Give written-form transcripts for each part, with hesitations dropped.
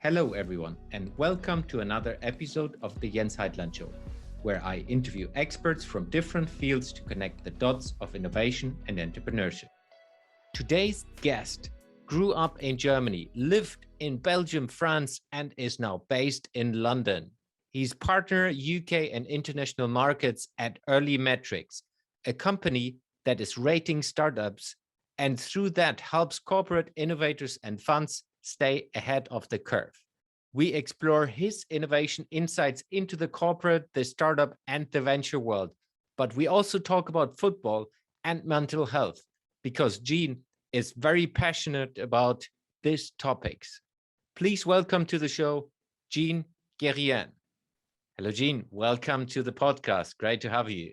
Hello, everyone, and welcome to another episode of the Heitland Show, where I interview experts from different fields to connect the dots of innovation and entrepreneurship. Today's guest grew up in Germany, lived in Belgium, France, and is now based in London. He's partner UK and international markets at Early Metrics, a company that is rating startups and through that helps corporate innovators and funds stay ahead of the curve. We explore his innovation insights into the corporate, the startup, and the venture world. But we also talk about football and mental health because Gene is very passionate about these topics. Please welcome to the show, Gene Gerrienne. Hello, Gene. Welcome to the podcast. Great to have you.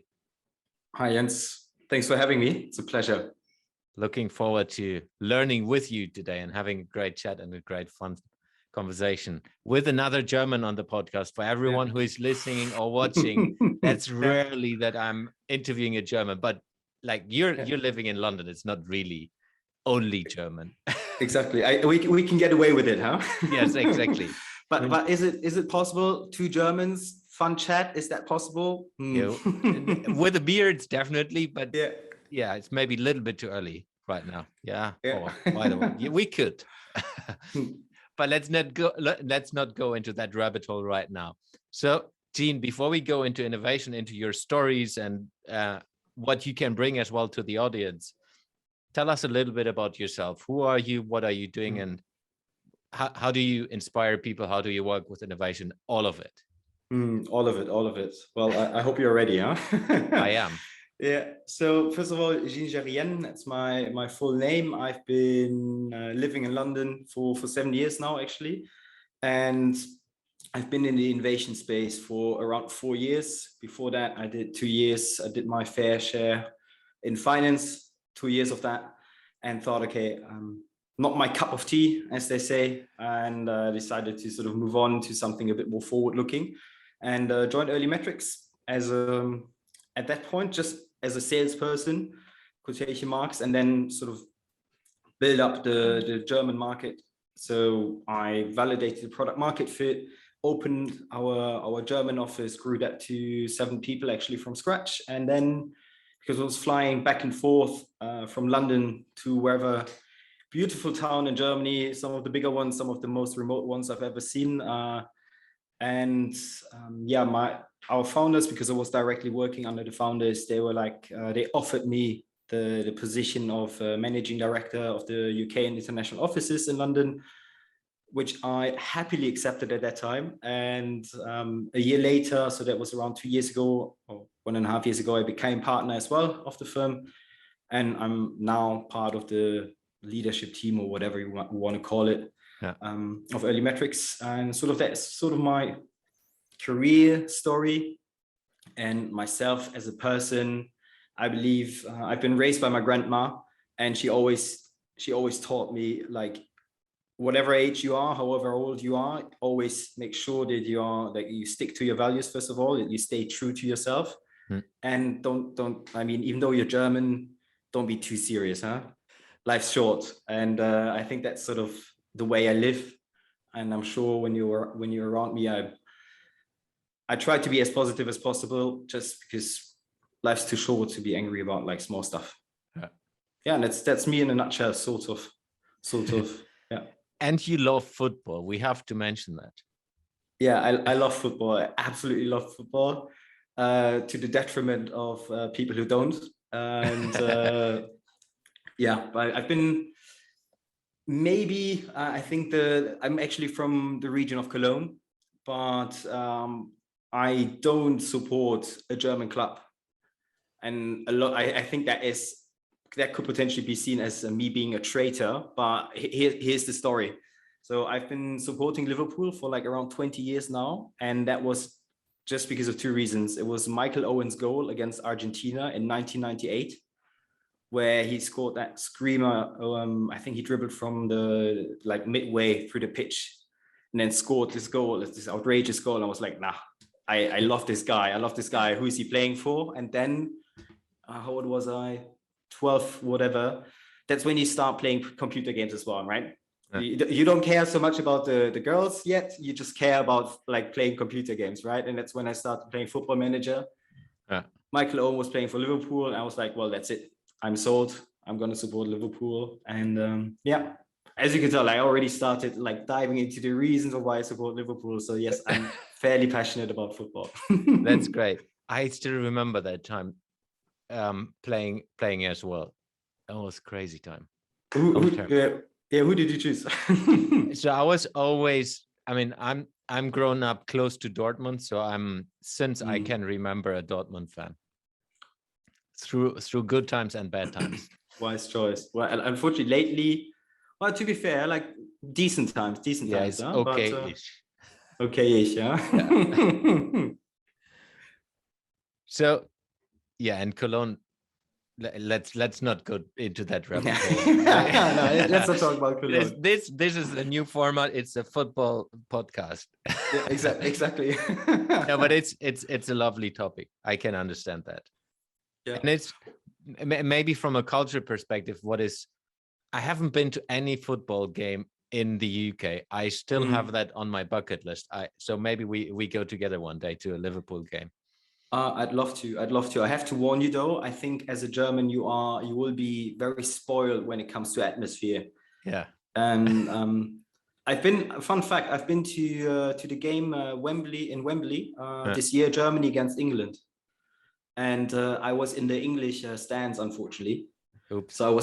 Hi, Jens. Thanks for having me. It's a pleasure. Looking forward to learning with you today and having a great chat and a great fun conversation with another German on the podcast. For everyone who is listening or watching, that's rarely that I'm interviewing a German, but like you're living in London, it's not really only German. Exactly. We can get away with it, huh? Yes, exactly. But is it possible? Two Germans, fun chat. Is that possible? With a beard, definitely, but yeah, it's maybe a little bit too early right now. Yeah. Oh, by the way, we could. But let's not go into that rabbit hole right now. So, Gene, before we go into innovation, into your stories and what you can bring as well to the audience, tell us a little bit about yourself. Who are you? What are you doing? And how do you inspire people? How do you work with innovation? All of it. All of it. Well, I hope you're ready, huh? I am. Yeah. So first of all, Jean Gerrienne, that's my full name. I've been living in London for 7 years now, actually. And I've been in the innovation space for around 4 years. Before that, I did 2 years. I did my fair share in finance, 2 years of that, and thought, okay, not my cup of tea, as they say, and decided to sort of move on to something a bit more forward-looking and joined Early Metrics as at that point, just as a salesperson, quotation marks, and then sort of build up the German market. So I validated the product market fit, opened our German office, grew that to 7 people actually from scratch. And then because I was flying back and forth from London to wherever, beautiful town in Germany, some of the bigger ones, some of the most remote ones I've ever seen. Our founders, because I was directly working under the founders, they were like, they offered me the position of managing director of the UK and international offices in London, which I happily accepted at that time. And a year later, so that was around 2 years ago, or 1.5 years ago, I became partner as well of the firm. And I'm now part of the leadership team, or whatever you want to call it, of Early Metrics. And sort of that's sort of my career story. And myself as a person, I believe I've been raised by my grandma, and she always taught me, like, whatever age you are, however old you are, always make sure that you stick to your values. First of all, that you stay true to yourself, and don't. I mean, even though you're German, don't be too serious, huh? Life's short, and I think that's sort of the way I live. And I'm sure when you're around me, I try to be as positive as possible, just because life's too short to be angry about like small stuff. And that's me in a nutshell, sort of. Yeah. And you love football. We have to mention that. Yeah, I love football. I absolutely love football, to the detriment of people who don't. And but I've been I think I'm actually from the region of Cologne, but I don't support a German club. And I think that could potentially be seen as me being a traitor, but here's the story. So I've been supporting Liverpool for like around 20 years now, and that was just because of 2 reasons. It was Michael Owen's goal against Argentina in 1998, where he scored that screamer. I think he dribbled from the midway through the pitch, and then scored this goal, this outrageous goal. And I was like, nah, I love this guy. I love this guy. Who is he playing for? And then, how old was I? 12, whatever. That's when you start playing computer games as well, right? You don't care so much about the girls yet. You just care about like playing computer games, right? And that's when I started playing Football Manager. Michael Owen was playing for Liverpool, and I was like, well, that's it. I'm sold. I'm going to support Liverpool. And yeah, as you can tell, I already started like diving into the reasons of why I support Liverpool. So yes, I'm fairly passionate about football. That's great. I still remember that time playing as well. That was crazy time. Who did you choose? So I was always, I mean, I'm grown up close to Dortmund, so since I can remember a Dortmund fan through good times and bad times. Wise choice. Well, unfortunately, lately, well, to be fair, like decent times. Yeah, it's huh? okay-ish. Okay-ish, yeah. So, yeah, and Cologne. Let's not go into that rabbit hole. No, let's not talk about Cologne. This is a new format. It's a football podcast. Yeah, exactly. No, but it's a lovely topic. I can understand that. Yeah. And it's maybe from a culture perspective, I haven't been to any football game in the UK. I still have that on my bucket list. So maybe we go together one day to a Liverpool game. I'd love to. I have to warn you though. I think as a German, you will be very spoiled when it comes to atmosphere. Yeah. And I've been to the game Wembley this year, Germany against England, and I was in the English stands, unfortunately. Oops. So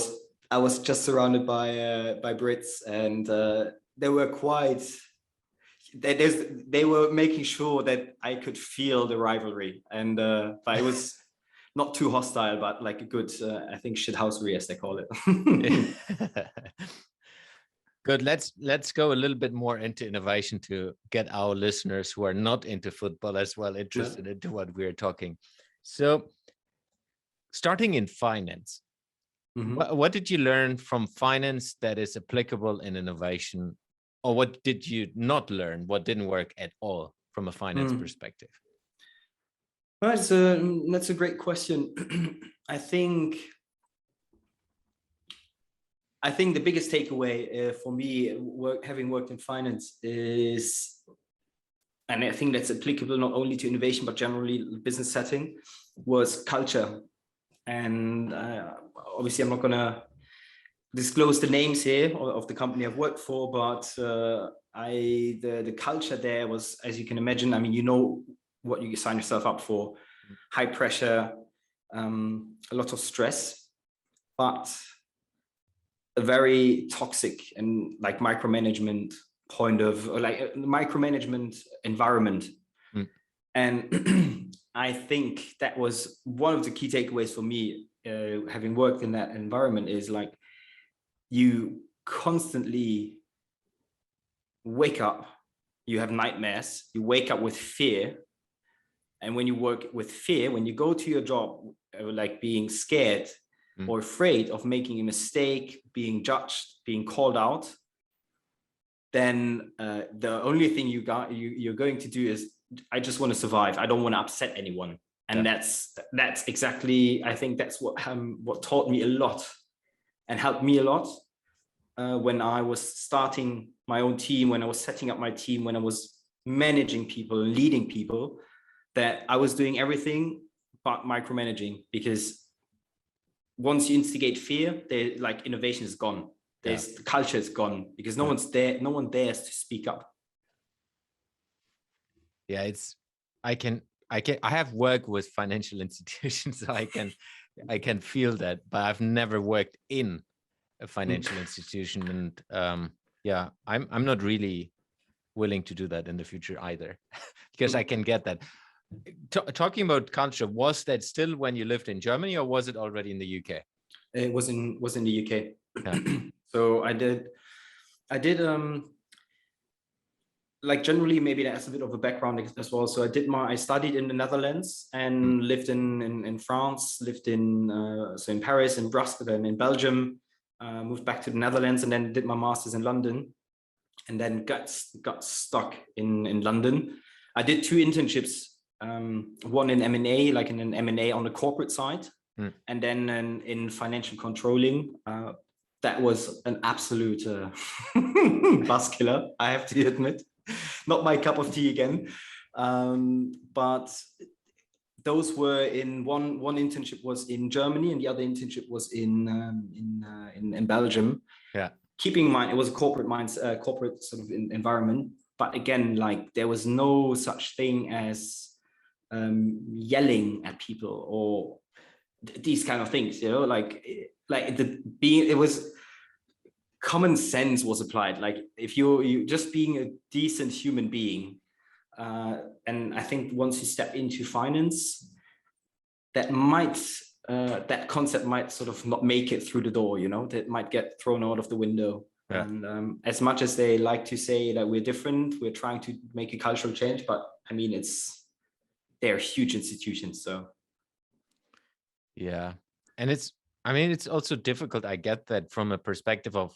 I was just surrounded by Brits, and they were quite. They were making sure that I could feel the rivalry, and but it was not too hostile, but like a good, I think, shithousery, as they call it. Good. Let's go a little bit more into innovation to get our listeners who are not into football as well interested into what we're talking. So, starting in finance, what did you learn from finance that is applicable in innovation? Or what did you not learn? What didn't work at all from a finance perspective? Well, that's a great question. I think the biggest takeaway for me, having worked in finance, is, and I think that's applicable not only to innovation but generally business setting, was culture. And obviously, I'm not going to disclose the names here of the company I've worked for, but the culture there was, as you can imagine, I mean, you know what you sign yourself up for: high pressure, a lot of stress, but a very toxic and like micromanagement environment. And I think that was one of the key takeaways for me, having worked in that environment, is like, you constantly wake up, you have nightmares, you wake up with fear. And when you work with fear, when you go to your job, like being scared or afraid of making a mistake, being judged, being called out, then the only thing you're going to do is, I just want to survive. I don't want to upset anyone. And that's exactly, I think that's what taught me a lot and helped me a lot when I was starting my own team, when I was setting up my team, when I was managing people, leading people, that I was doing everything but micromanaging. Because once you instigate fear, like, innovation is gone. The culture is gone, because no one dares to speak up. Yeah, I have worked with financial institutions, so I can feel that, but I've never worked in a financial institution, and I'm not really willing to do that in the future either, because I can get that. Talking about culture, was that still when you lived in Germany, or was it already in the UK? It was in the UK. Yeah. So I did like, generally, maybe that's a bit of a background as well. So I studied in the Netherlands and lived in France, lived in Paris, in Brussels, then in Belgium, moved back to the Netherlands, and then did my master's in London, and then got stuck in London. I did 2 internships, one in M&A, like in an M&A on the corporate side, and then in financial controlling, that was an absolute buzz killer, I have to admit. Not my cup of tea again. But those were in one internship was in Germany and the other internship was in Belgium. Yeah. Keeping in mind, it was a corporate sort of environment. But again, like there was no such thing as yelling at people or these kind of things, you know, it was common sense was applied. Like if you just being a decent human being, and I think once you step into finance, that concept might sort of not make it through the door, you know, that might get thrown out of the window. Yeah. And as much as they like to say that we're different, we're trying to make a cultural change, but I mean, they're huge institutions, so. Yeah. And it's also difficult. I get that from a perspective of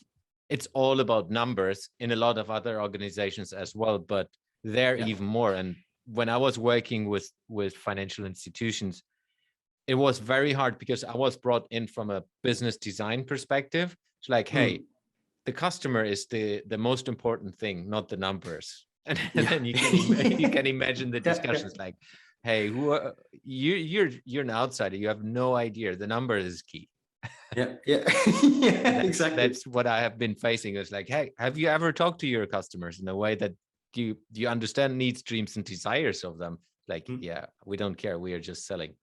it's all about numbers in a lot of other organizations as well, but they're even more. And when I was working with financial institutions, it was very hard because I was brought in from a business design perspective. It's like, hey, the customer is the most important thing, not the numbers. And then you can imagine the discussions like, hey, you're an outsider. You have no idea. The number is key. Yeah, exactly. That's what I have been facing. It's like, hey, have you ever talked to your customers in a way that you understand needs, dreams, and desires of them? Like, yeah, we don't care. We are just selling.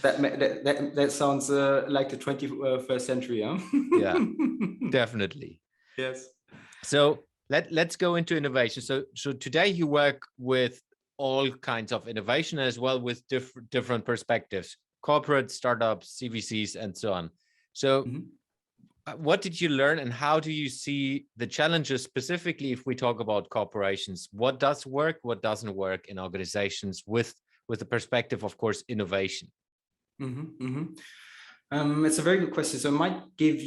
That sounds like the 21st century, huh? Yeah, definitely. Yes. So let's go into innovation. So today you work with all kinds of innovation as well with different perspectives, corporate, startups, CVCs, and so on. So what did you learn and how do you see the challenges specifically if we talk about corporations? What does work, what doesn't work in organizations with the perspective, of course, innovation? It's a very good question. So it might give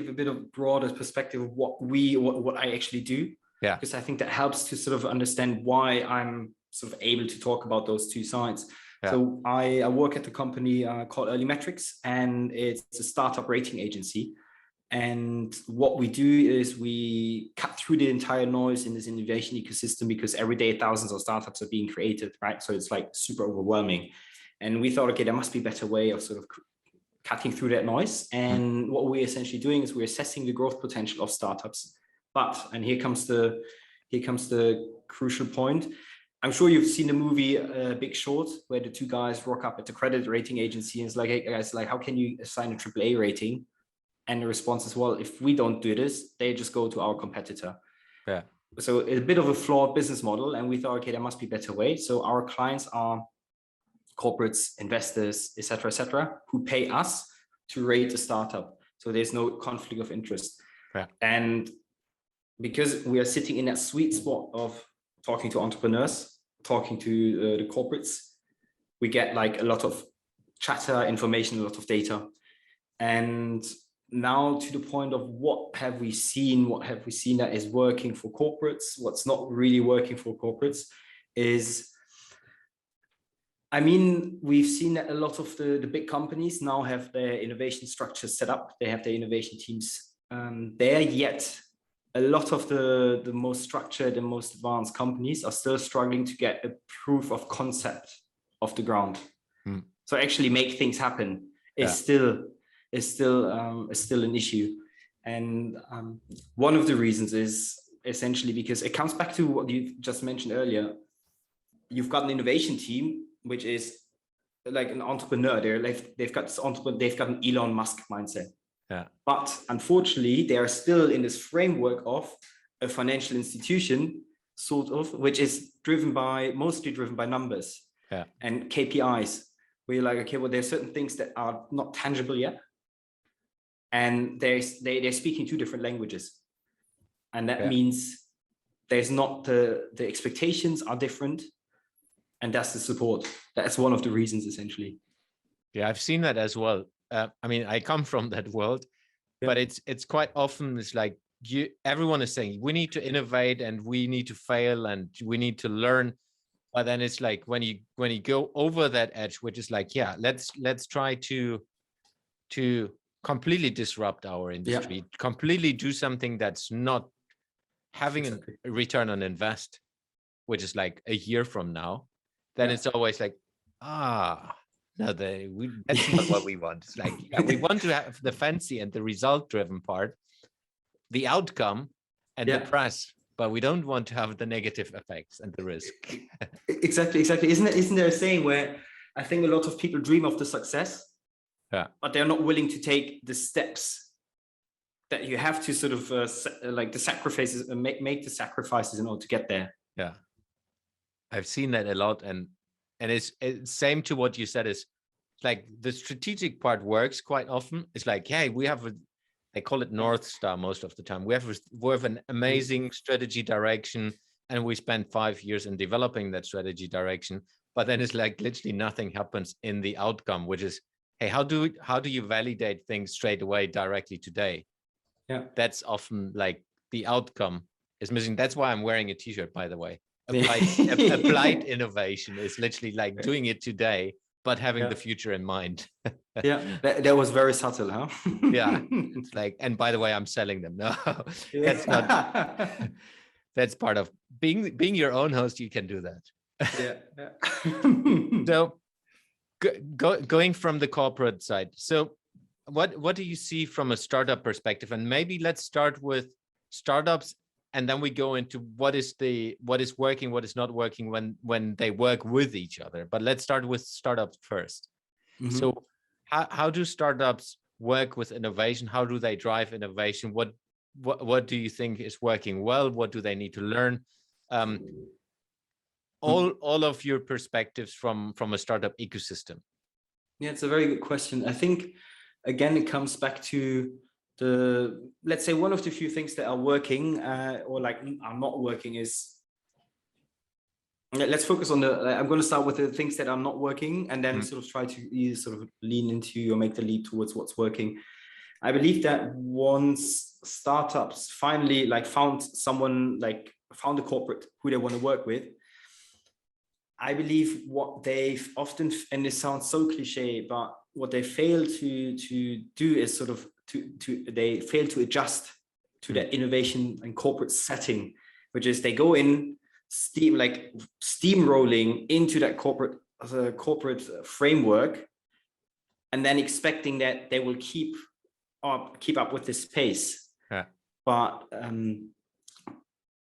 a bit of broader perspective of what I actually do. Yeah. Because I think that helps to sort of understand why I'm sort of able to talk about those two sides. Yeah. So I work at a company called Early Metrics, and it's a startup rating agency. And what we do is we cut through the entire noise in this innovation ecosystem because every day thousands of startups are being created, right? So it's like super overwhelming. And we thought, okay, there must be a better way of sort of cutting through that noise. And what we're essentially doing is we're assessing the growth potential of startups. But, and here comes the crucial point. I'm sure you've seen the movie Big Short, where the two guys rock up at the credit rating agency and it's like, hey guys, like, how can you assign a AAA rating? And the response is, well, if we don't do this, they just go to our competitor. Yeah. So it's a bit of a flawed business model. And we thought, okay, there must be a better way. So our clients are corporates, investors, et cetera, who pay us to rate a startup. So there's no conflict of interest. Yeah. And because we are sitting in that sweet spot of talking to entrepreneurs, talking to the corporates, we get like a lot of chatter, information, a lot of data. And now to the point of what have we seen that is working for corporates, what's not really working for corporates is, I mean, we've seen that a lot of the big companies now have their innovation structures set up. They have their innovation teams there, yet a lot of the most structured and most advanced companies are still struggling to get a proof of concept off the ground. So actually make things happen is still an issue. And one of the reasons is essentially because it comes back to what you just mentioned earlier. You've got an innovation team, which is like an entrepreneur. They've got an Elon Musk mindset. Yeah. But unfortunately, they are still in this framework of a financial institution, sort of, which is mostly driven by numbers and KPIs. Where you're like, okay, well, there's certain things that are not tangible yet. And they're speaking two different languages. And that means there's not the expectations are different. And that's the support. That's one of the reasons, essentially. Yeah, I've seen that as well. I mean, I come from that world, but it's quite often it's like everyone is saying we need to innovate and we need to fail and we need to learn. But then it's like when you go over that edge, which is like, yeah, let's try to completely disrupt our industry, completely do something that's not having a return on invest, which is like a year from now, then it's always like, no, that's not what we want. It's like, we want to have the fancy and the result-driven part, the outcome and the press, but we don't want to have the negative effects and the risk. Exactly. Isn't there a saying where I think a lot of people dream of the success, but they're not willing to take the steps that you have to sort of like the sacrifices, make the sacrifices in order to get there. Yeah, I've seen that a lot, and it's same to what you said. Is like the strategic part works quite often. It's like, hey, we have they call it North Star most of the time. We have an amazing strategy direction, and we spend 5 years in developing that strategy direction. But then it's like literally nothing happens in the outcome, which is, hey, how do you validate things straight away directly today? Yeah, that's often like the outcome is missing. That's why I'm wearing a t-shirt, by the way. Applied innovation is literally like doing it today, but having the future in mind. that was very subtle, huh? It's like, and by the way, I'm selling them. No, that's not. That's part of being your own host. You can do that. So going from the corporate side, so what do you see from a startup perspective? And maybe let's start with startups, and then we go into what is working, what is not working when they work with each other. But let's start with startups first. So how do startups work with innovation? How do they drive innovation? What do you think is working well? What do they need to learn? All of your perspectives from a startup ecosystem. Yeah, it's a very good question. I think, again, it comes back to let's say one of the few things that are working or like are not working is, let's focus on I'm going to start with the things that are not working, and then sort of try to sort of lean into or make the leap towards what's working. I believe that once startups finally found a corporate who they want to work with, I believe what they've often, and it sounds so cliche, but what they fail to do is sort of they fail to adjust to that innovation and corporate setting, which is they go in steamrolling into that corporate framework, and then expecting that they will keep up with this pace. But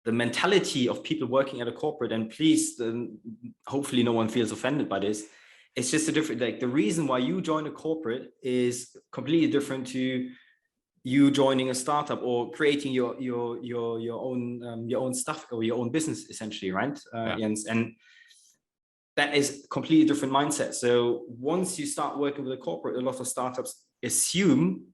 the mentality of people working at a corporate, and please, hopefully no one feels offended by this, it's just a different, the reason why you join a corporate is completely different to you joining a startup or creating your own stuff or your own business, essentially, right? Jens? And that is completely different mindset. So once you start working with a corporate, a lot of startups assume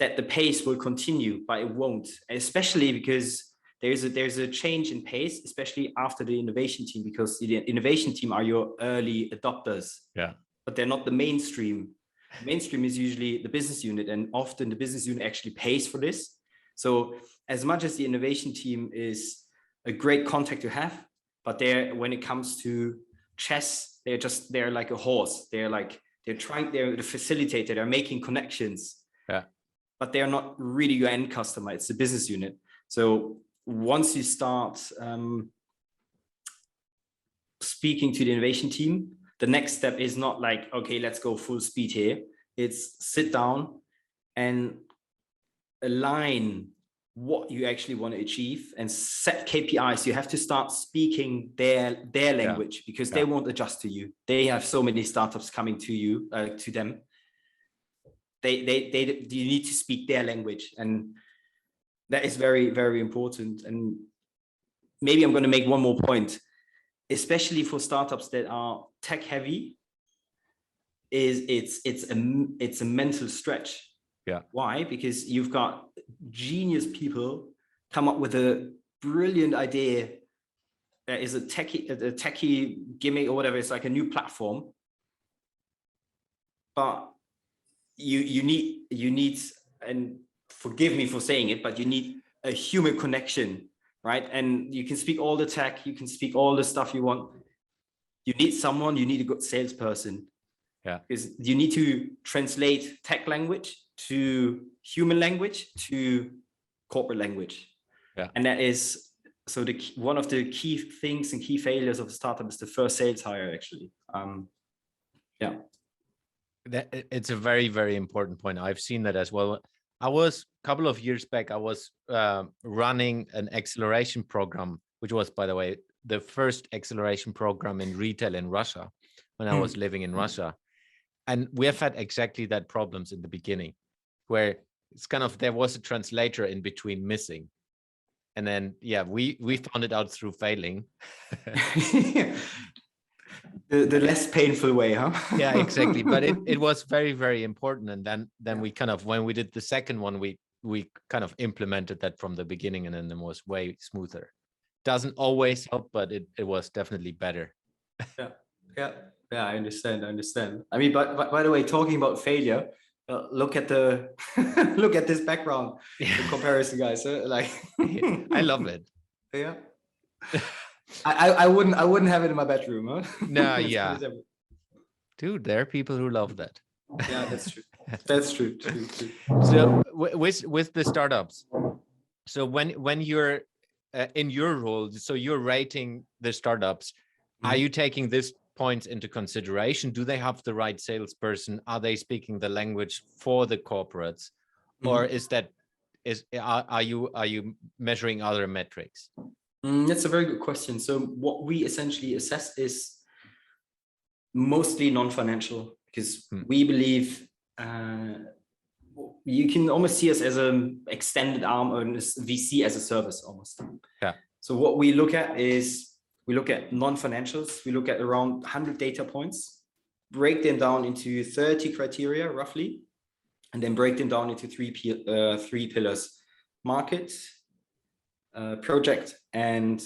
that the pace will continue, but it won't, especially because there's a change in pace, especially after the innovation team, because the innovation team are your early adopters, but they're not the mainstream. Mainstream is usually the business unit, and often the business unit actually pays for this. So as much as the innovation team is a great contact to have, but when it comes to chess, they're like a horse. They're the facilitator, they're making connections, but they're not really your end customer. It's the business unit. So once you start speaking to the innovation team, the next step is not like, okay, let's go full speed here. It's sit down and align what you actually want to achieve and set KPIs. You have to start speaking their language, because they won't adjust to you. They have so many startups coming to them. You need to speak their language, and that is very, very important. And maybe I'm going to make one more point, especially for startups that are tech heavy, it's a mental stretch. Why? Because you've got genius people come up with a brilliant idea that is a techie gimmick or whatever. It's like a new platform, but you need, and forgive me for saying it, but you need a human connection, right? And you can speak all the tech, you can speak all the stuff you want. You need a good salesperson Yeah. Because you need to translate tech language to human language to corporate language. Yeah. And that is one of the key things and key failures of a startup is the first sales hire, actually. Yeah. It's a very, very important point. I've seen that as well. I was a couple of years back, I was running an acceleration program, which was, by the way, the first acceleration program in retail in Russia when I was living in Russia. And we have had exactly that problems in the beginning, where it's kind of, there was a translator in between missing. And then, yeah, we found it out through failing. The less painful way, huh? Yeah, exactly. But it was very, very important. And then we kind of, when we did the second one, we kind of implemented that from the beginning, and then it was way smoother. Doesn't always help, but it was definitely better. Yeah, I understand. I mean, but by the way, talking about failure, look at the look at this background, the comparison, guys. Like, I love it. Yeah. I wouldn't have it in my bedroom, huh? No, yeah. Dude, there are people who love that. Yeah, that's true. That's true. So with the startups, so when you're in your role, so you're rating the startups, are you taking this points into consideration? Do they have the right salesperson? Are they speaking the language for the corporates? Or are you measuring other metrics? That's a very good question. So what we essentially assess is mostly non-financial, because we believe you can almost see us as an extended arm or VC as a service almost. Yeah. So what we look at is, we look at non-financials. We look at around 100 data points, break them down into 30 criteria roughly, and then break them down into three pillars: market, project, and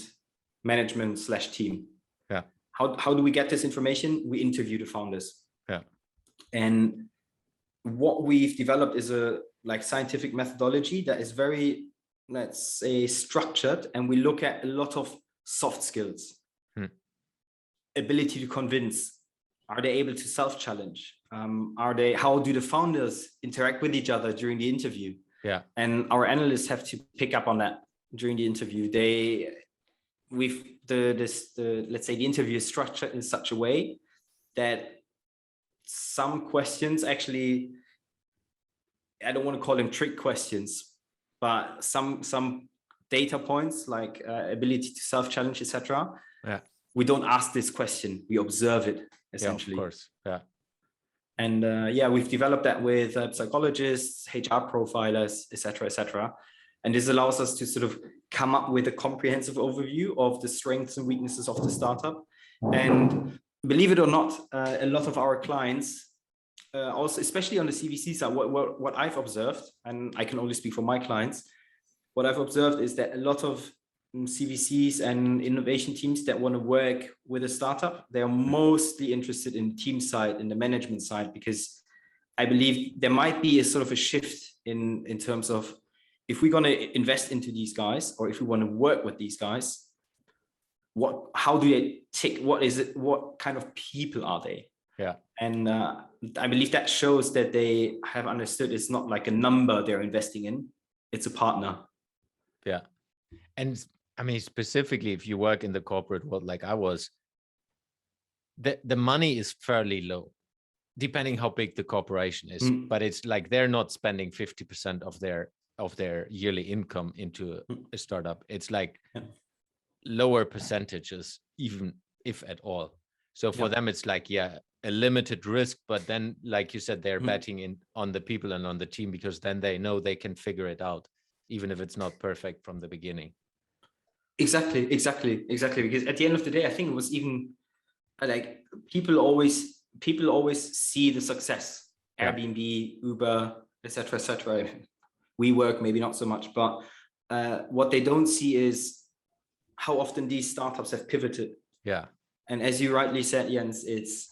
management/team. Yeah. How do we get this information? We interview the founders. Yeah. And what we've developed is a scientific methodology that is very, let's say, structured, and we look at a lot of soft skills, ability to convince. Are they able to self-challenge? How do the founders interact with each other during the interview? Yeah. And our analysts have to pick up on that during the interview. Let's say the interview is structured in such a way that some questions, actually, I don't want to call them trick questions, but some data points like ability to self-challenge, etc. Yeah. We don't ask this question, we observe it essentially. Yeah, of course. Yeah. And we've developed that with psychologists, HR profilers, etc. And this allows us to sort of come up with a comprehensive overview of the strengths and weaknesses of the startup. And believe it or not, a lot of our clients, also, especially on the CVC side, what I've observed, and I can only speak for my clients, what I've observed is that a lot of CVCs and innovation teams that want to work with a startup, they are mostly interested in the team side, in the management side, because I believe there might be a sort of a shift in terms of, if we're going to invest into these guys, or if we want to work with these guys, how do they tick? What kind of people are they? Yeah. And I believe that shows that they have understood it's not like a number they're investing in, it's a partner. Yeah. And I mean, specifically, if you work in the corporate world like I was, the money is fairly low, depending how big the corporation is. But it's like they're not spending 50% of their yearly income into a startup. It's like lower percentages, even if at all. So for them, it's like, a limited risk. But then, like you said, they're betting on the people and on the team, because then they know they can figure it out, even if it's not perfect from the beginning. Exactly. Because at the end of the day, I think it was even like people always see the success. Airbnb, Uber, etc. WeWork, maybe not so much, but what they don't see is how often these startups have pivoted. Yeah. And as you rightly said, Jens, it's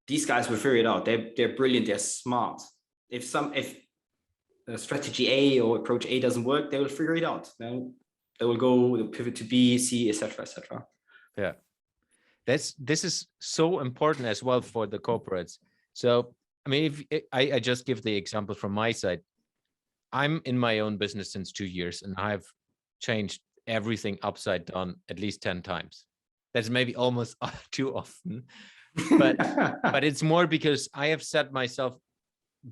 these guys will figure it out. They're brilliant. They're smart. If strategy A or approach A doesn't work, they will figure it out. Then they will go pivot to B, C, etc. Yeah. This is so important as well for the corporates. So, I mean, if I just give the example from my side, I'm in my own business since 2 years, and I've changed everything upside down at least 10 times. That's maybe almost too often, but it's more because I have set myself,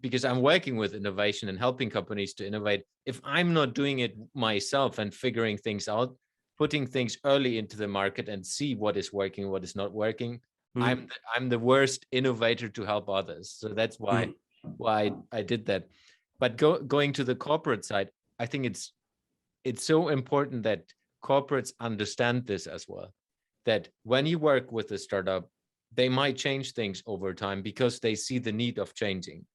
because I'm working with innovation and helping companies to innovate. If I'm not doing it myself and figuring things out, putting things early into the market and see what is working, what is not working, I'm the worst innovator to help others. So that's why I did that. But going to the corporate side, I think it's so important that corporates understand this as well, that when you work with a startup, they might change things over time because they see the need of changing.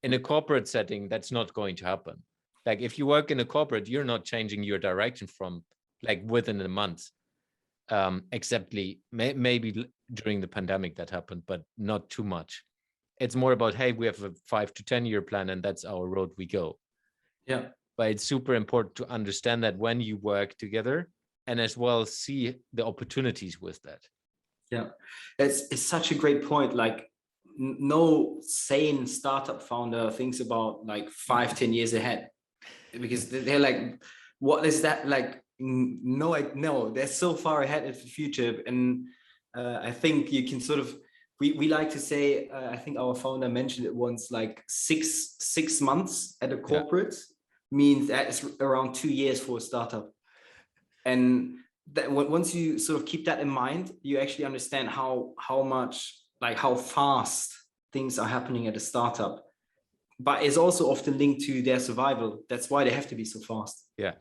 In a corporate setting, that's not going to happen. Like if you work in a corporate, you're not changing your direction from like within a month, except maybe during the pandemic that happened, but not too much. It's more about, hey, we have a 5 to 10 year plan and that's our road we go. Yeah. But it's super important to understand that when you work together, and as well see the opportunities with that. Yeah, it's such a great point. Like no sane startup founder thinks about like 5-10 years ahead, because they're like, what is that like? No, they're so far ahead of the future. And I think you can sort of, we like to say, I think our founder mentioned it once, like six months at a corporate means that it's around 2 years for a startup. And that once you sort of keep that in mind, you actually understand how much, like how fast things are happening at a startup. But it's also often linked to their survival. That's why they have to be so fast. Yeah,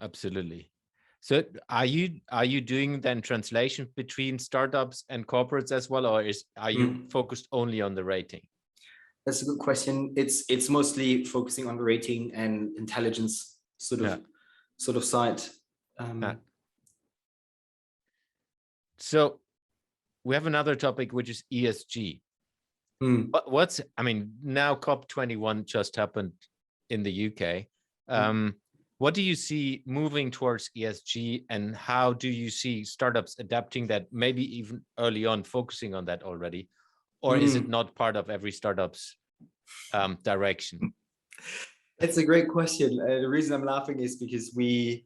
absolutely. So are you doing then translation between startups and corporates as well, or are you focused only on the rating? That's a good question. It's mostly focusing on the rating and intelligence sort of side. So we have another topic, which is ESG. But I mean, now COP21 just happened in the UK. What do you see moving towards ESG, and how do you see startups adapting that, maybe even early on focusing on that already? Or is it not part of every startup's direction? It's a great question. The reason I'm laughing is because we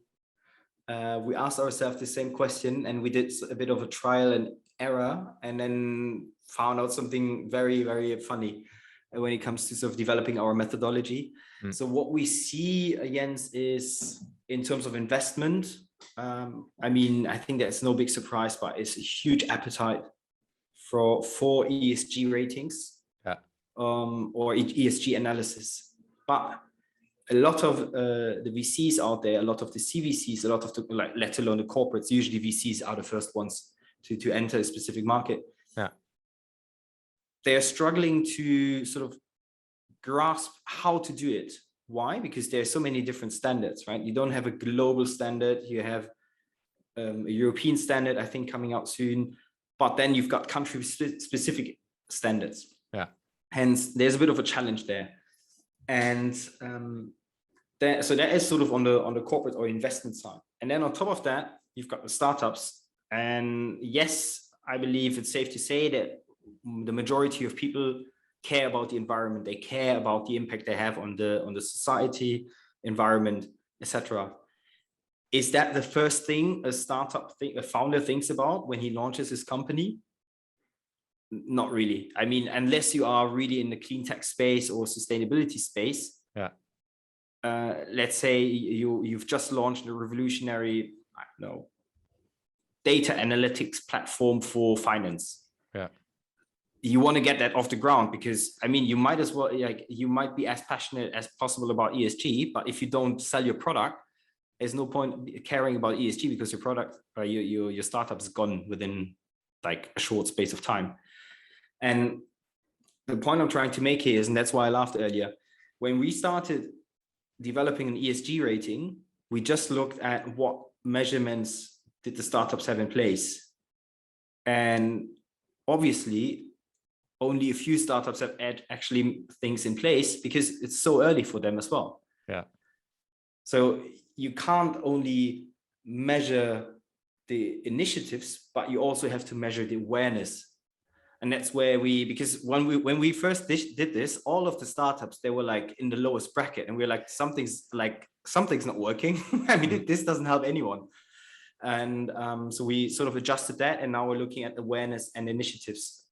asked ourselves the same question, and we did a bit of a trial and error, and then found out something very, very funny when it comes to sort of developing our methodology. So what we see, Jens, is in terms of investment, I mean, I think that's no big surprise, but it's a huge appetite for ESG ratings or ESG analysis. But a lot of the VCs out there, a lot of the CVCs, a lot of the, like, let alone the corporates, usually VCs are the first ones to enter a specific market. They're struggling to sort of grasp how to do it. Why? Because there are so many different standards, right? You don't have a global standard. You have a European standard, I think, coming out soon. But then you've got country-specific standards. Hence, there's a bit of a challenge there. And so that is sort of on the corporate or investment side. And then on top of that, you've got the startups. And yes, I believe it's safe to say that the majority of people care about the environment. They care about the impact they have on the society, environment, etc. Is that the first thing a founder thinks about when he launches his company? Not really. I mean, unless you are really in the clean tech space or sustainability space. Let's say you've just launched a revolutionary, I don't know, data analytics platform for finance. You want to get that off the ground, because I mean, you might as well, like, you might be as passionate as possible about ESG, but if you don't sell your product, there's no point caring about ESG, because your product or your startup is gone within like a short space of time. And the point I'm trying to make here is, and that's why I laughed earlier, when we started developing an ESG rating, we just looked at what measurements did the startups have in place. And obviously, only a few startups have actually things in place, because it's so early for them as well. So you can't only measure the initiatives, but you also have to measure the awareness. And that's where because when we first did this, all of the startups, they were like in the lowest bracket, and we're like, something's not working. I mean, this doesn't help anyone. And so we sort of adjusted that, and now we're looking at awareness and initiatives,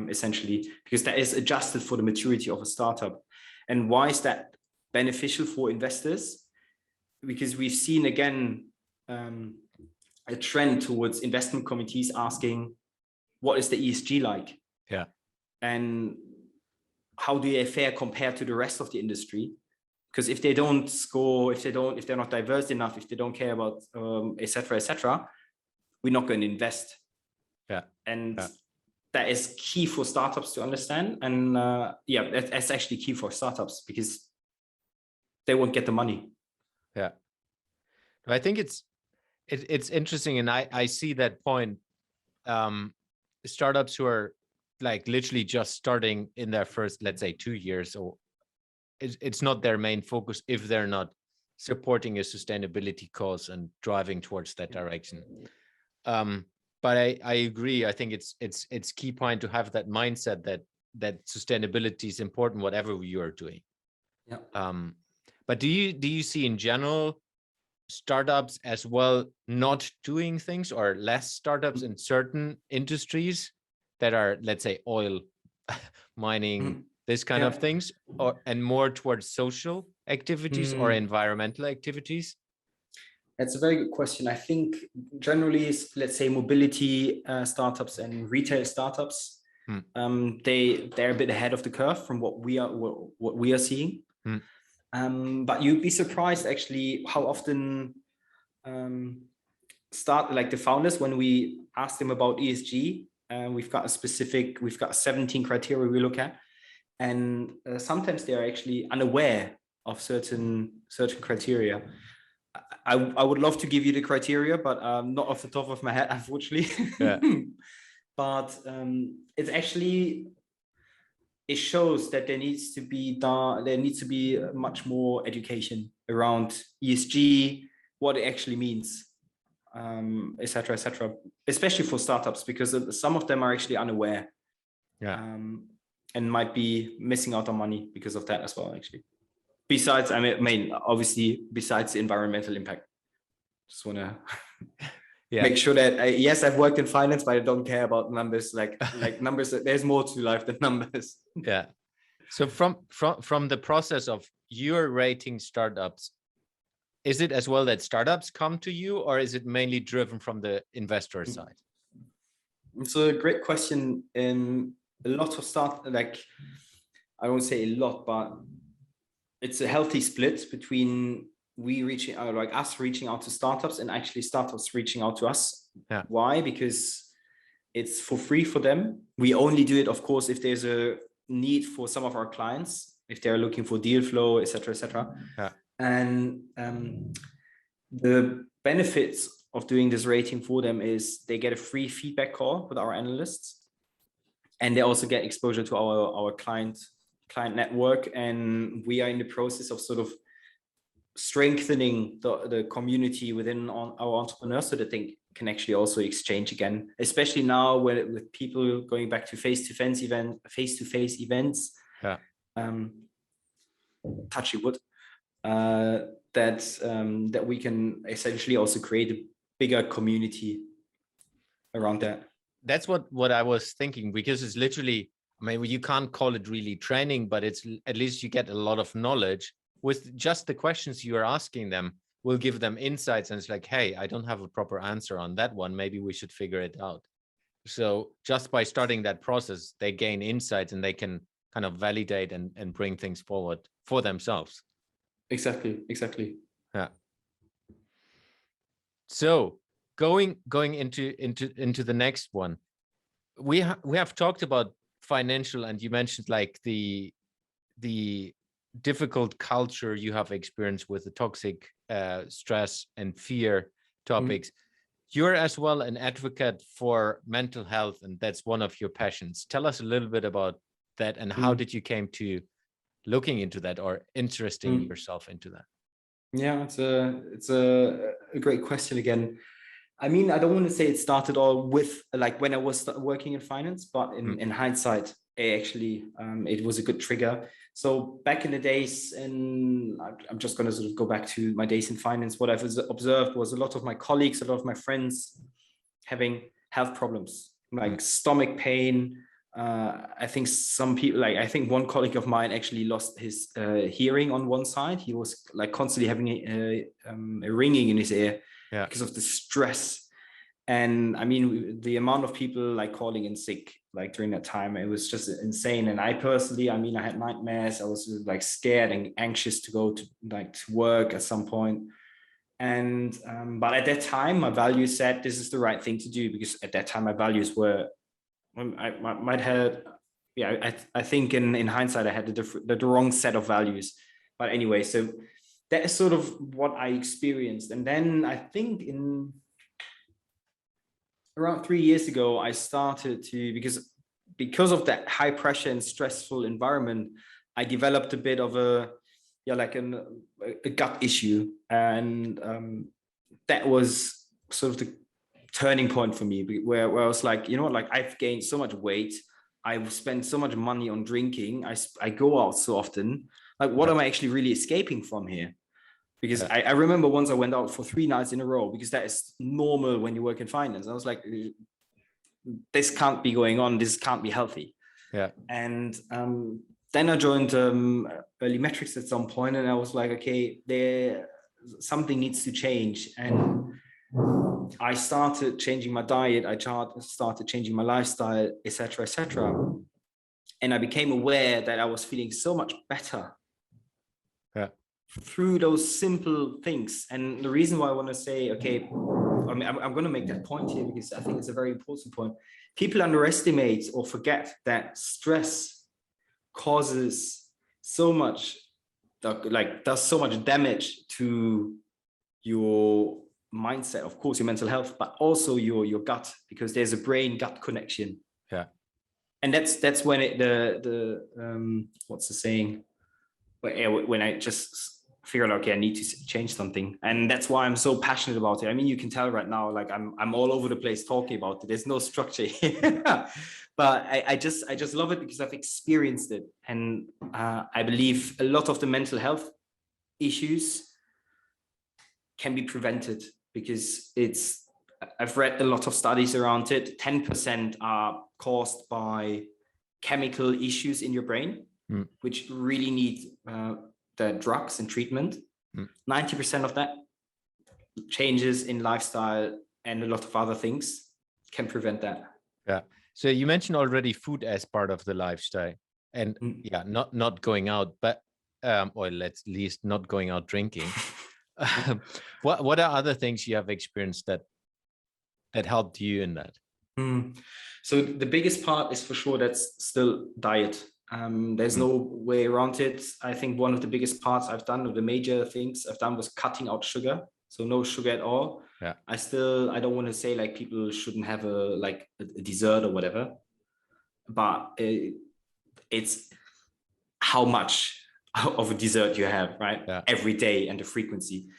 essentially, because that is adjusted for the maturity of a startup. And why is that beneficial for investors? Because we've seen again a trend towards investment committees asking, what is the ESG like? Yeah. And how do they fare compared to the rest of the industry? Because if they don't score, if they're not diverse enough, if they don't care about et cetera, we're not going to invest. Yeah. And that is key for startups to understand. And that's actually key for startups, because they won't get the money. Yeah. I think it's interesting, and I see that point. Startups who are like literally just starting in their first, let's say, 2 years, or it's not their main focus if they're not supporting a sustainability cause and driving towards that direction. But I agree. I think it's key point to have that mindset that sustainability is important, whatever you are doing. Yeah. But do you see in general startups as well not doing things, or less startups in certain industries that are, let's say, oil, mining, this kind of things, and more towards social activities or environmental activities? That's a very good question. I think generally, let's say mobility startups and retail startups, they're a bit ahead of the curve from what we are seeing. But you'd be surprised actually how often the founders, when we ask them about ESG, we've got 17 criteria we look at, and sometimes they are actually unaware of certain criteria. I would love to give you the criteria, but not off the top of my head, unfortunately. Yeah. But it shows that there needs to be much more education around ESG, what it actually means, et cetera, especially for startups, because some of them are actually unaware. Yeah. And might be missing out on money because of that as well, actually. Besides, I mean, obviously, besides the environmental impact. Just want to make sure that, yes, I've worked in finance, but I don't care about numbers, like numbers. There's more to life than numbers. Yeah. So from the process of your rating startups, is it as well that startups come to you, or is it mainly driven from the investor side? It's a great question. A lot of I won't say a lot, but it's a healthy split between us reaching out to startups and actually startups reaching out to us. Yeah. Why? Because it's for free for them. We only do it, of course, if there's a need for some of our clients, if they're looking for deal flow, et cetera. Yeah. And the benefits of doing this rating for them is they get a free feedback call with our analysts, and they also get exposure to our client network. And we are in the process of sort of strengthening the community within our entrepreneurs, so that they can actually also exchange again, especially now with people going back to face-to-face events. Yeah. Touchy wood. That we can essentially also create a bigger community around that. That's what I was thinking, because it's literally, I mean, you can't call it really training, but it's at least you get a lot of knowledge with just the questions you are asking them. Will give them insights, and it's like, hey, I don't have a proper answer on that one. Maybe we should figure it out. So just by starting that process, they gain insights and they can kind of validate and bring things forward for themselves. Exactly. Yeah. So going into the next one, we have talked about financial, and you mentioned like the difficult culture you have experienced with the toxic stress and fear topics. You're as well an advocate for mental health, and that's one of your passions. Tell us a little bit about that, and how did you came to looking into that or interesting yourself into that? Yeah, it's a great question again. I mean, I don't want to say it started all with like when I was working in finance, but in hindsight, it was a good trigger. So back in the days, and I'm just going to sort of go back to my days in finance. What I've observed was a lot of my colleagues, a lot of my friends having health problems, like stomach pain. I think some people, like I think one colleague of mine actually lost his hearing on one side. He was like constantly having a ringing in his ear because of the stress. And I mean, the amount of people like calling in sick, like during that time, it was just insane. And I personally, I mean, I had nightmares. I was like scared and anxious to go to work at some point. And but at that time, my values said this is the right thing to do, because at that time my values were, I might have, I think in hindsight I had the wrong set of values. But anyway, so that is sort of what I experienced. And then I think in around 3 years ago, I started to, because of that high pressure and stressful environment, I developed a bit of a gut issue. And that was sort of the turning point for me, where I was like, you know what, like I've gained so much weight, I've spent so much money on drinking, I go out so often, like what am I actually really escaping from here? Because I remember once I went out for 3 nights in a row, because that is normal when you work in finance. I was like, this can't be going on, this can't be healthy. And then I joined Early Metrics at some point, and I was like, okay, something needs to change. And I started changing my diet, I started changing my lifestyle, etc., etc. And I became aware that I was feeling so much better through those simple things. And the reason why I want to say, okay, I mean, I'm going to make that point here because I think it's a very important point. People underestimate or forget that stress causes so much, does so much damage to your mindset, of course, your mental health, but also your gut, because there's a brain gut connection. And that's when what's the saying? When I just figured out, okay, I need to change something. And that's why I'm so passionate about it. I mean, you can tell right now, like I'm all over the place talking about it. There's no structure here. But I just love it because I've experienced it. And I believe a lot of the mental health issues can be prevented, because I've read a lot of studies around it. 10% are caused by chemical issues in your brain, which really need the drugs and treatment. 90% of that changes in lifestyle and a lot of other things can prevent that. So you mentioned already food as part of the lifestyle, and not going out, but or at least not going out drinking. What are other things you have experienced that helped you in that? So the biggest part is for sure that's still diet. There's no way around it. I think one of the biggest parts I've done, or the major things I've done, was cutting out sugar. So no sugar at all. I don't want to say like people shouldn't have a dessert or whatever, but it's how much of a dessert you have, right? Every day, and the frequency.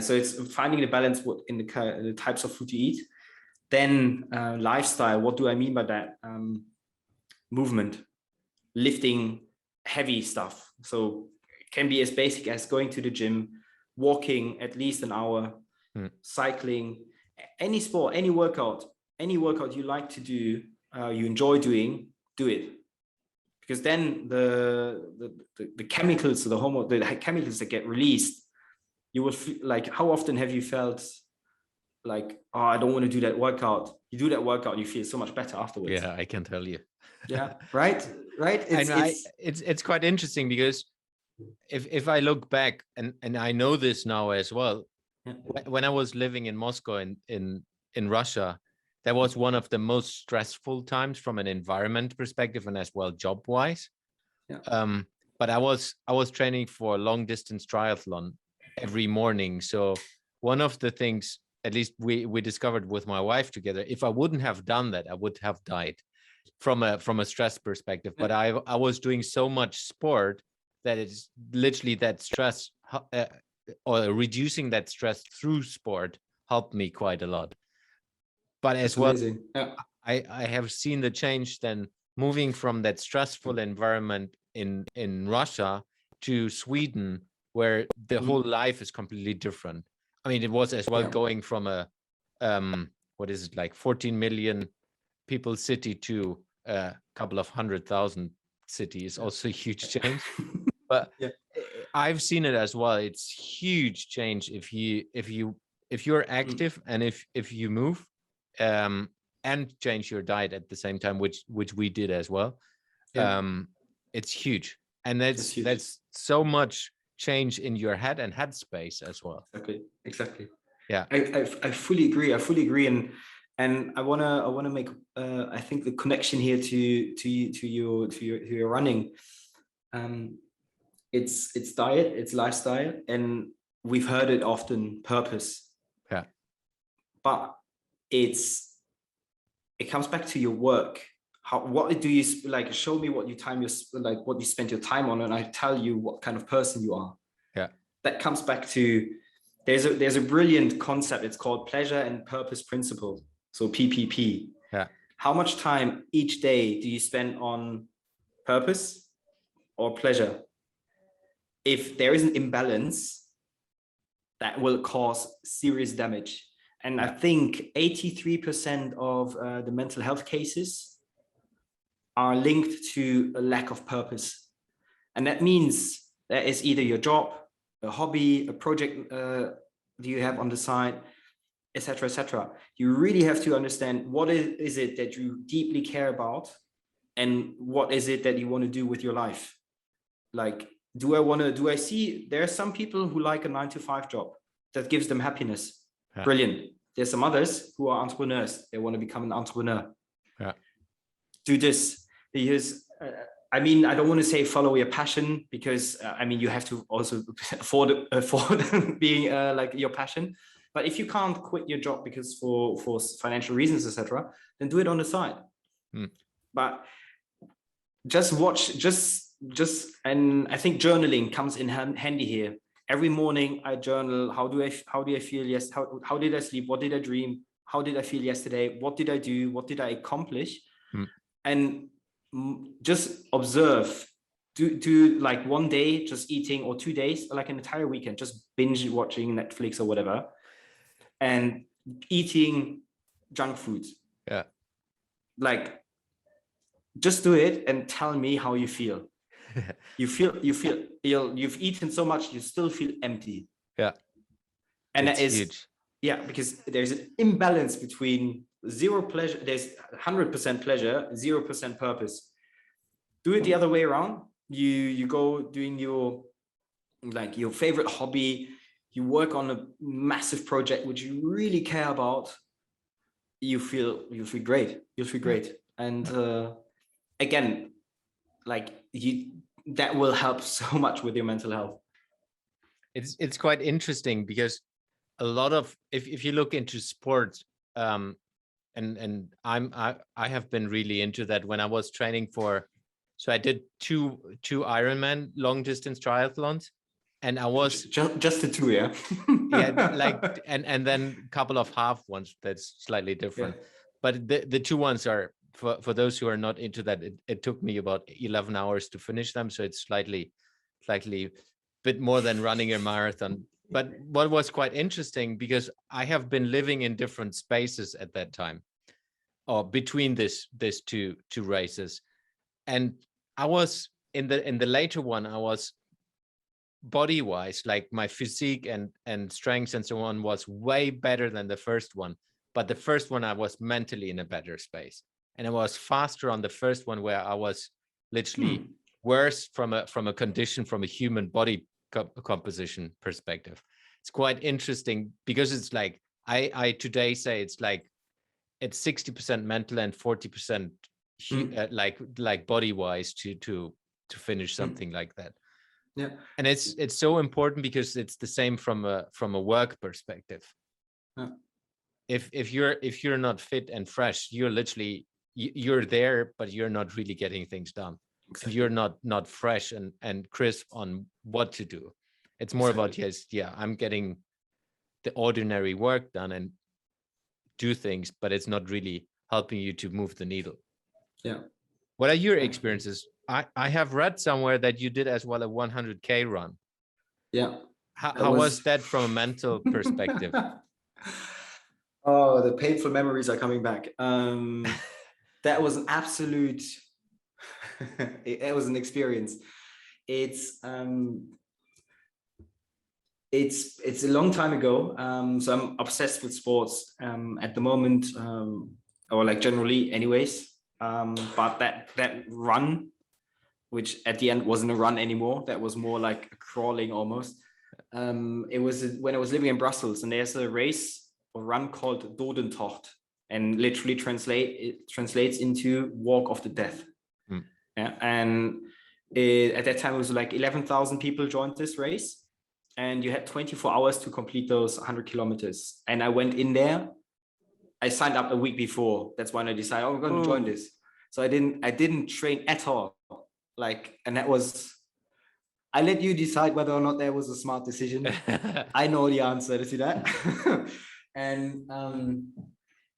So it's finding the balance in the types of food you eat. Then lifestyle, what do I mean by that? Movement, lifting heavy stuff. So it can be as basic as going to the gym, walking at least an hour, cycling, any sport, any workout you like to do, you enjoy doing, do it. Because then the chemicals, the chemicals that get released, you will feel like, how often have you felt like, oh, I don't want to do that workout? You do that workout, you feel so much better afterwards. Yeah, I can tell you. Right. It's quite interesting, because if I look back, and I know this now as well, when I was living in Moscow in Russia, that was one of the most stressful times from an environment perspective, and as well job wise. But I was training for a long distance triathlon every morning. So one of the things, at least we discovered with my wife together, if I wouldn't have done that, I would have died from a stress perspective. But I was doing so much sport that it's literally that stress, or reducing that stress through sport, helped me quite a lot. But That's as well, amazing. Yeah. I have seen the change then moving from that stressful environment in Russia to Sweden, where the whole life is completely different. I mean, it was as well going from a what is it, like 14 million people city to a couple of 100,000 city is also a huge change. But I've seen it as well. It's huge change if you're active and if you move and change your diet at the same time, which we did as well. It's huge, and that's so much change in your head and headspace as well. Exactly. Yeah, I fully agree. And I wanna make I think the connection here to your running. It's diet, it's lifestyle, and we've heard it often, purpose. Yeah. But it comes back to your work. What do you like? Show me what you spend your time on, and I tell you what kind of person you are. Yeah. That comes back to there's a brilliant concept. It's called pleasure and purpose principle. So PPP. Yeah. How much time each day do you spend on purpose or pleasure? If there is an imbalance, that will cause serious damage. And I think 83% of the mental health cases are linked to a lack of purpose. And that means that is either your job, a hobby, a project you have on the side, etc., etc. You really have to understand what is it that you deeply care about, and what is it that you want to do with your life. Like, do I see there are some people who like a 9-to-5 job that gives them happiness. Yeah. Brilliant. There's some others who are entrepreneurs. They want to become an entrepreneur. Yeah. Do this because I mean, I don't want to say follow your passion, because I mean, you have to also afford being like your passion. But if you can't quit your job because for financial reasons, etc., then do it on the side. But just watch, and I think journaling comes in handy here. Every morning I journal. How do I feel? Yes. How did I sleep? What did I dream? How did I feel yesterday? What did I do? What did I accomplish? And just observe. Do like one day just eating, or 2 days, or like an entire weekend just binge watching Netflix or whatever, and eating junk foods. Yeah. Like, just do it and tell me how you feel. You've eaten so much, you still feel empty. Yeah. And that is huge. Yeah, because there's an imbalance between zero pleasure, there's 100% pleasure, 0% purpose. Do it the other way around. You go doing your favorite hobby, you work on a massive project which you really care about, you'll feel great. You'll feel great. And again, like, that will help so much with your mental health. It's quite interesting because a lot of, if you look into sports, and I have been really into that when I was training so I did two Ironman long distance triathlons, and I was just the two, yeah. Yeah, like, and then a couple of half ones that's slightly different. Yeah. But the two ones are, for those who are not into that, it took me about 11 hours to finish them, so it's slightly bit more than running a marathon. But what was quite interesting, because I have been living in different spaces at that time, or between these two races, and I was in the later one, I was body wise, like my physique and strengths and so on was way better than the first one. But the first one, I was mentally in a better space, and I was faster on the first one, where I was literally worse from a condition, from a human body composition perspective. It's quite interesting, because it's like I today say it's 60% mental and 40% like body wise to finish something like that. Yeah. And it's so important, because it's the same from a work perspective. Yeah. If you're not fit and fresh, you're literally you're there, but you're not really getting things done. Exactly. If you're not fresh and crisp on what to do, it's more about, I'm getting the ordinary work done, and do things, but it's not really helping you to move the needle. Yeah. What are your experiences? I have read somewhere that you did as well a 100K run. Yeah. How was that from a mental perspective? Oh, the painful memories are coming back. That was an absolute, it was an experience. It's a long time ago. So I'm obsessed with sports at the moment, or like generally anyways. But that run, which at the end wasn't a run anymore, that was more like a crawling almost. It was when I was living in Brussels, and there's a race or run called Dodentocht, and literally it translates into walk of the death. Yeah, and at that time it was like 11,000 people joined this race, and you had 24 hours to complete those 100 kilometers. And I went in there. I signed up a week before. That's when I decided, oh, I'm going to join this. So I didn't train at all. Like, and that was, I let you decide whether or not that was a smart decision. I know the answer to that. And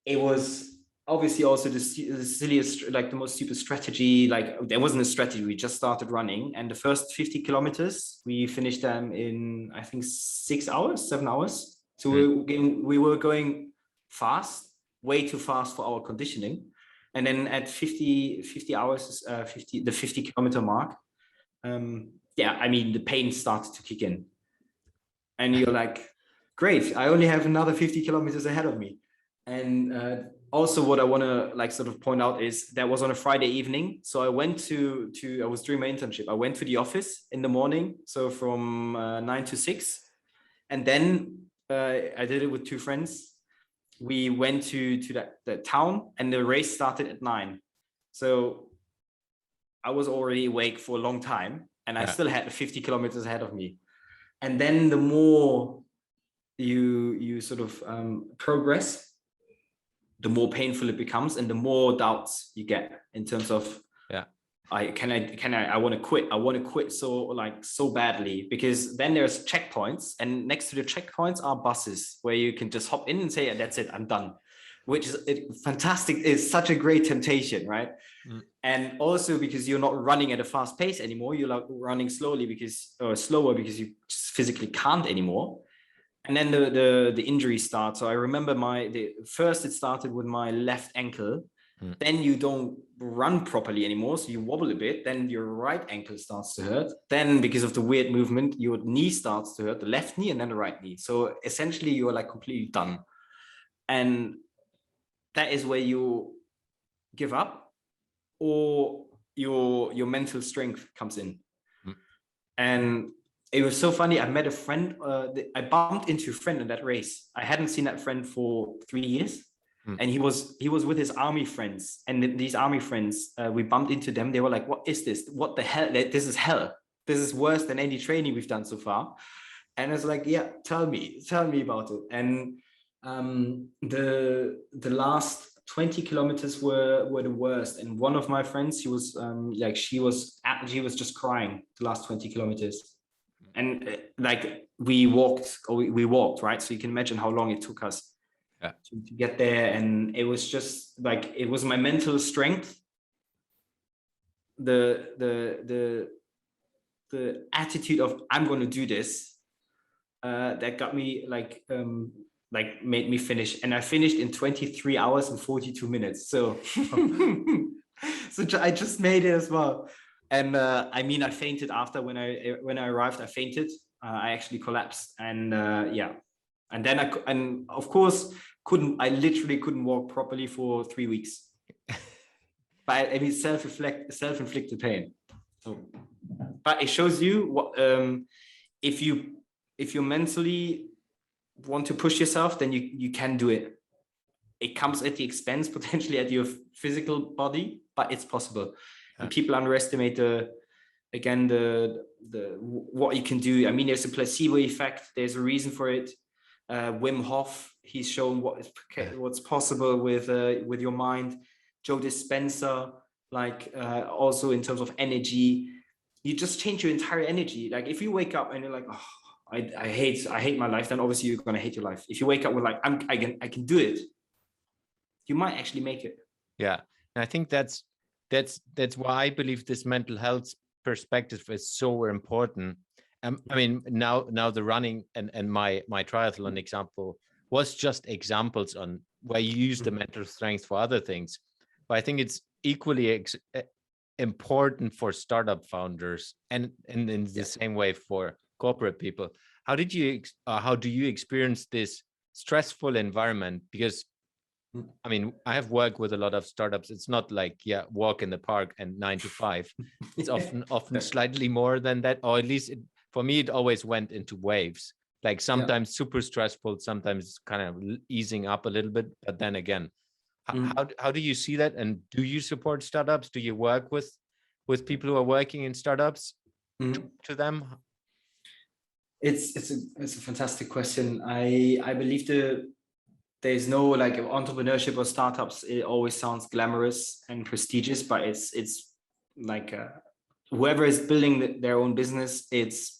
it was obviously also the silliest, like the most stupid strategy. Like, there wasn't a strategy. We just started running, and the first 50 kilometers, we finished them in, I think, 7 hours. So we were going fast, way too fast for our conditioning. And then at 50 hours, the 50 kilometer mark, I mean, the pain started to kick in. And you're like, great, I only have another 50 kilometers ahead of me. And also what I want to like sort of point out is that was on a Friday evening. So I went I was doing my internship. I went to the office in the morning. So from 9 to 6. And then I did it with 2 friends. We went to that town, and the race started at 9. So I was already awake for a long time, and I still had 50 kilometers ahead of me. And then the more you sort of progress, the more painful it becomes, and the more doubts you get in terms of, I want to quit. I want to quit so badly, because then there's checkpoints, and next to the checkpoints are buses where you can just hop in and say, yeah, that's it, I'm done, which is fantastic. It's such a great temptation, right? And also because you're not running at a fast pace anymore, you're like running slower because you just physically can't anymore. And then the injury starts. So I remember first it started with my left ankle. Then you don't run properly anymore, so you wobble a bit. Then your right ankle starts to hurt. Then because of the weird movement, your knee starts to hurt, the left knee and then the right knee. So essentially you're like completely done. And that is where you give up, or your mental strength comes in. And it was so funny. I met a friend. I bumped into a friend in that race. I hadn't seen that friend for 3 years. And he was with his army friends, and these army friends, we bumped into them. They were like, what is this? What the hell? This is hell. This is worse than any training we've done so far. And I was like, yeah, tell me about it. And the last 20 kilometers were the worst. And one of my friends, she was just crying the last 20 kilometers. And we walked, right? So you can imagine how long it took us to get there. And it was just like, it was my mental strength, the attitude of I'm going to do this, that got me made me finish. And I finished in 23 hours and 42 minutes. So so I just made it as well. And I mean, I fainted after when I arrived. I fainted. I actually collapsed, and and then of course I literally couldn't walk properly for 3 weeks. But I mean, self-inflicted pain. So, but it shows you what if you mentally want to push yourself, then you can do it. It comes at the expense potentially at your physical body, but it's possible. And people underestimate the what you can do. I mean, there's a placebo effect. There's a reason for it. Wim Hof, he's shown what's possible with your mind. Joe Dispenza, also in terms of energy, you just change your entire energy. Like if you wake up and you're like, oh, I hate my life, then obviously you're gonna hate your life. If you wake up with like, I can do it, you might actually make it. Yeah, and I think that's why I believe this mental health perspective is so important. I mean, now the running and my triathlon example was just examples on where you use the mental strength for other things, but I think it's equally important for startup founders and in the same way for corporate people. How do you experience this stressful environment? Because I mean, I have worked with a lot of startups. It's not like, walk in the park and 9 to 5. It's often slightly more than that, or at least for me, it always went into waves. Like sometimes super stressful, sometimes kind of easing up a little bit. But then again, how do you see that? And do you support startups? Do you work with people who are working in startups to them? It's a fantastic question. I believe there's no like entrepreneurship or startups. It always sounds glamorous and prestigious, but it's like whoever is building their own business, it's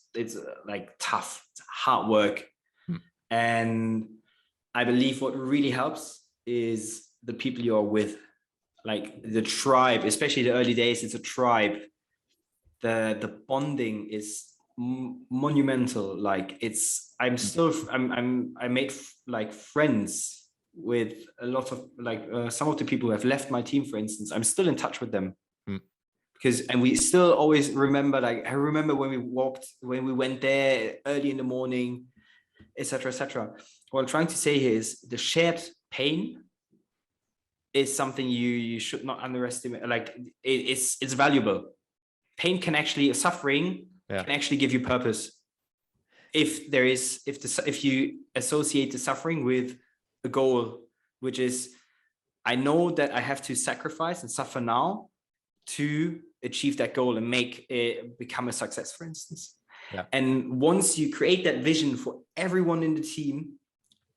like tough, it's hard work. And I believe what really helps is the people you are with, like the tribe, especially the early days. It's a tribe. The bonding is monumental. Like I made like friends with a lot of like some of the people who have left my team, for instance. I'm still in touch with them because, and we still always remember, like I remember when we went there early in the morning, etc., etc. What I'm trying to say here is the shared pain is something you should not underestimate. Like it's valuable. Pain can actually, suffering can actually give you purpose. If you associate the suffering with a goal, which is, I know that I have to sacrifice and suffer now to achieve that goal and make it become a success, for instance. And once you create that vision for everyone in the team,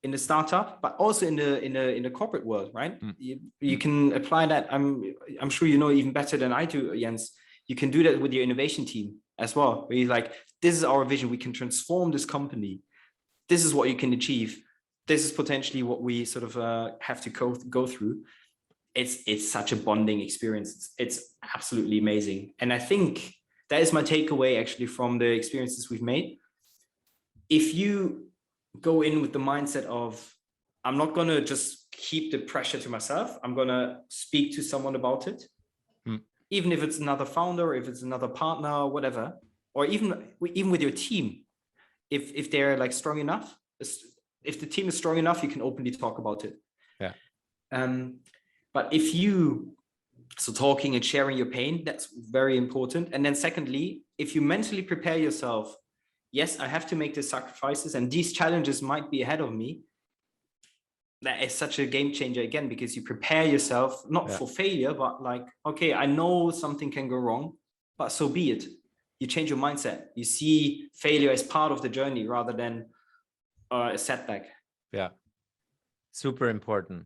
in the startup, but also in the corporate world, right? You can apply that. I'm sure you know even better than I do, Jens. You can do that with your innovation team as well, where you're like, this is our vision. We can transform this company. This is what you can achieve. This is potentially what we sort of have to go through. It's such a bonding experience. It's absolutely amazing. And I think that is my takeaway actually from the experiences we've made. If you go in with the mindset of, I'm not going to just keep the pressure to myself. I'm going to speak to someone about it. Even if it's another founder, if it's another partner, whatever, or even with your team, if they're like strong enough, if the team is strong enough, you can openly talk about it. But so talking and sharing your pain, that's very important. And then secondly, if you mentally prepare yourself, yes, I have to make the sacrifices and these challenges might be ahead of me. That is such a game changer again, because you prepare yourself not for failure, but like, okay, I know something can go wrong, but so be it. You change your mindset. You see failure as part of the journey rather than a setback. Yeah, super important.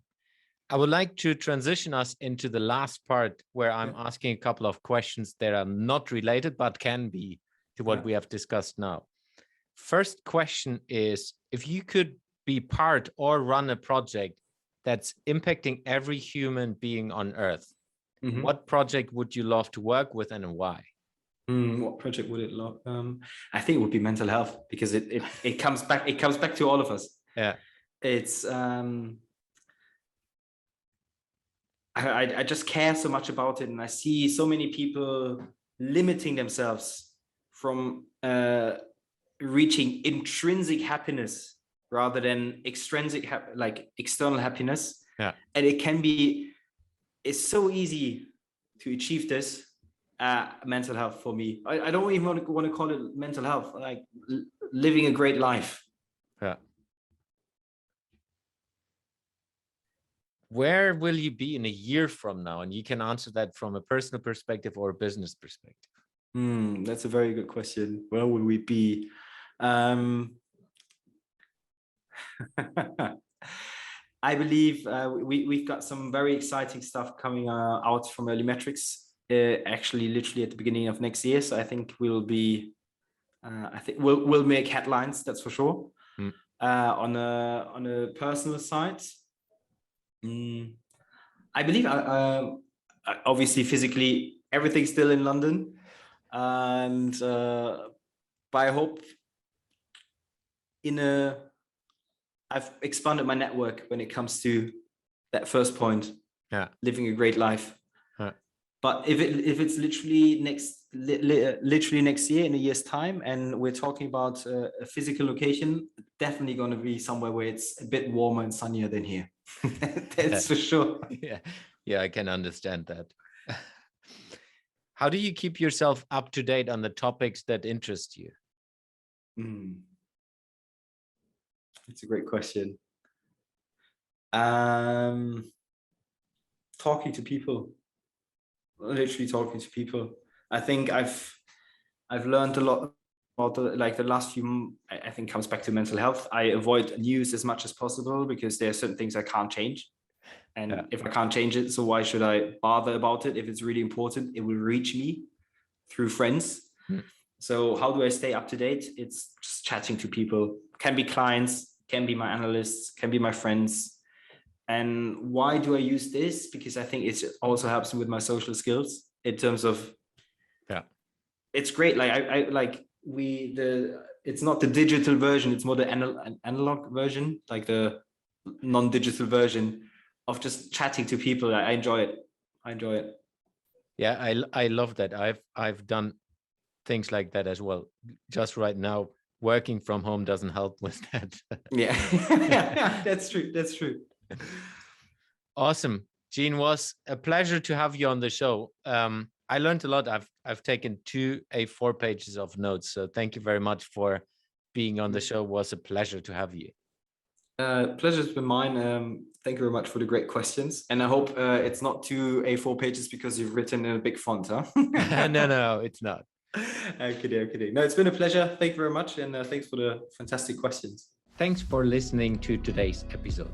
I would like to transition us into the last part where I'm asking a couple of questions that are not related, but can be to what we have discussed now. First question is, if you could be part or run a project that's impacting every human being on Earth, what project would you love to work with and why? What project would it love? I think it would be mental health, because it comes back to all of us. Yeah. It's I just care so much about it, and I see so many people limiting themselves from reaching intrinsic happiness rather than extrinsic, like external happiness. And it's so easy to achieve this. Mental health for me. I don't even want to call it mental health, like living a great life. Where will you be in a year from now? And you can answer that from a personal perspective or a business perspective. That's a very good question. Where will we be? I believe we've got some very exciting stuff coming out from Early Metrics, actually literally at the beginning of next year. So I think we'll make headlines, that's for sure. On a personal side, I believe obviously physically everything's still in London, and but I hope I've expanded my network when it comes to that first point, living a great life. But if it's literally next year, in a year's time, and we're talking about a physical location, definitely going to be somewhere where it's a bit warmer and sunnier than here. That's for sure. Yeah, I can understand that. How do you keep yourself up to date on the topics that interest you? It's a great question. Talking to people. Literally talking to people. I think I've learned a lot about the last few. I think comes back to mental health. I avoid news as much as possible because there are certain things I can't change, and if I can't change it, so why should I bother about it? If it's really important, it will reach me through friends. So how do I stay up to date? It's just chatting to people. Can be clients, can be my analysts, can be my friends. And why do I use this? Because I think it also helps me with my social skills in terms of, it's great. Like it's not the digital version. It's more the analog version, like the non-digital version of just chatting to people. I enjoy it. Yeah, I love that. I've done things like that as well. Just right now, working from home doesn't help with that. Yeah, that's true. Awesome. Gene, was a pleasure to have you on the show. I learned a lot. I've taken 2 A4 pages of notes. So thank you very much for being on the show. It was a pleasure to have you. Pleasure's been mine. Thank you very much for the great questions. And I hope it's not 2 A4 pages because you've written in a big font, huh? No, it's not. Okay. No, it's been a pleasure. Thank you very much. And thanks for the fantastic questions. Thanks for listening to today's episode.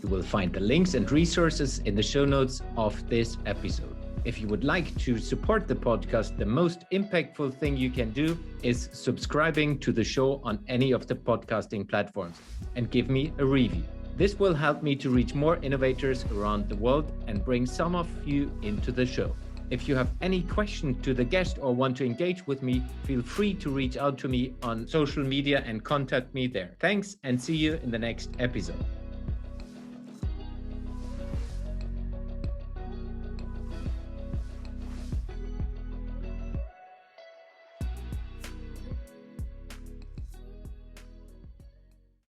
You will find the links and resources in the show notes of this episode. If you would like to support the podcast, the most impactful thing you can do is subscribing to the show on any of the podcasting platforms and give me a review. This will help me to reach more innovators around the world and bring some of you into the show. If you have any questions to the guest or want to engage with me, feel free to reach out to me on social media and contact me there. Thanks, and see you in the next episode.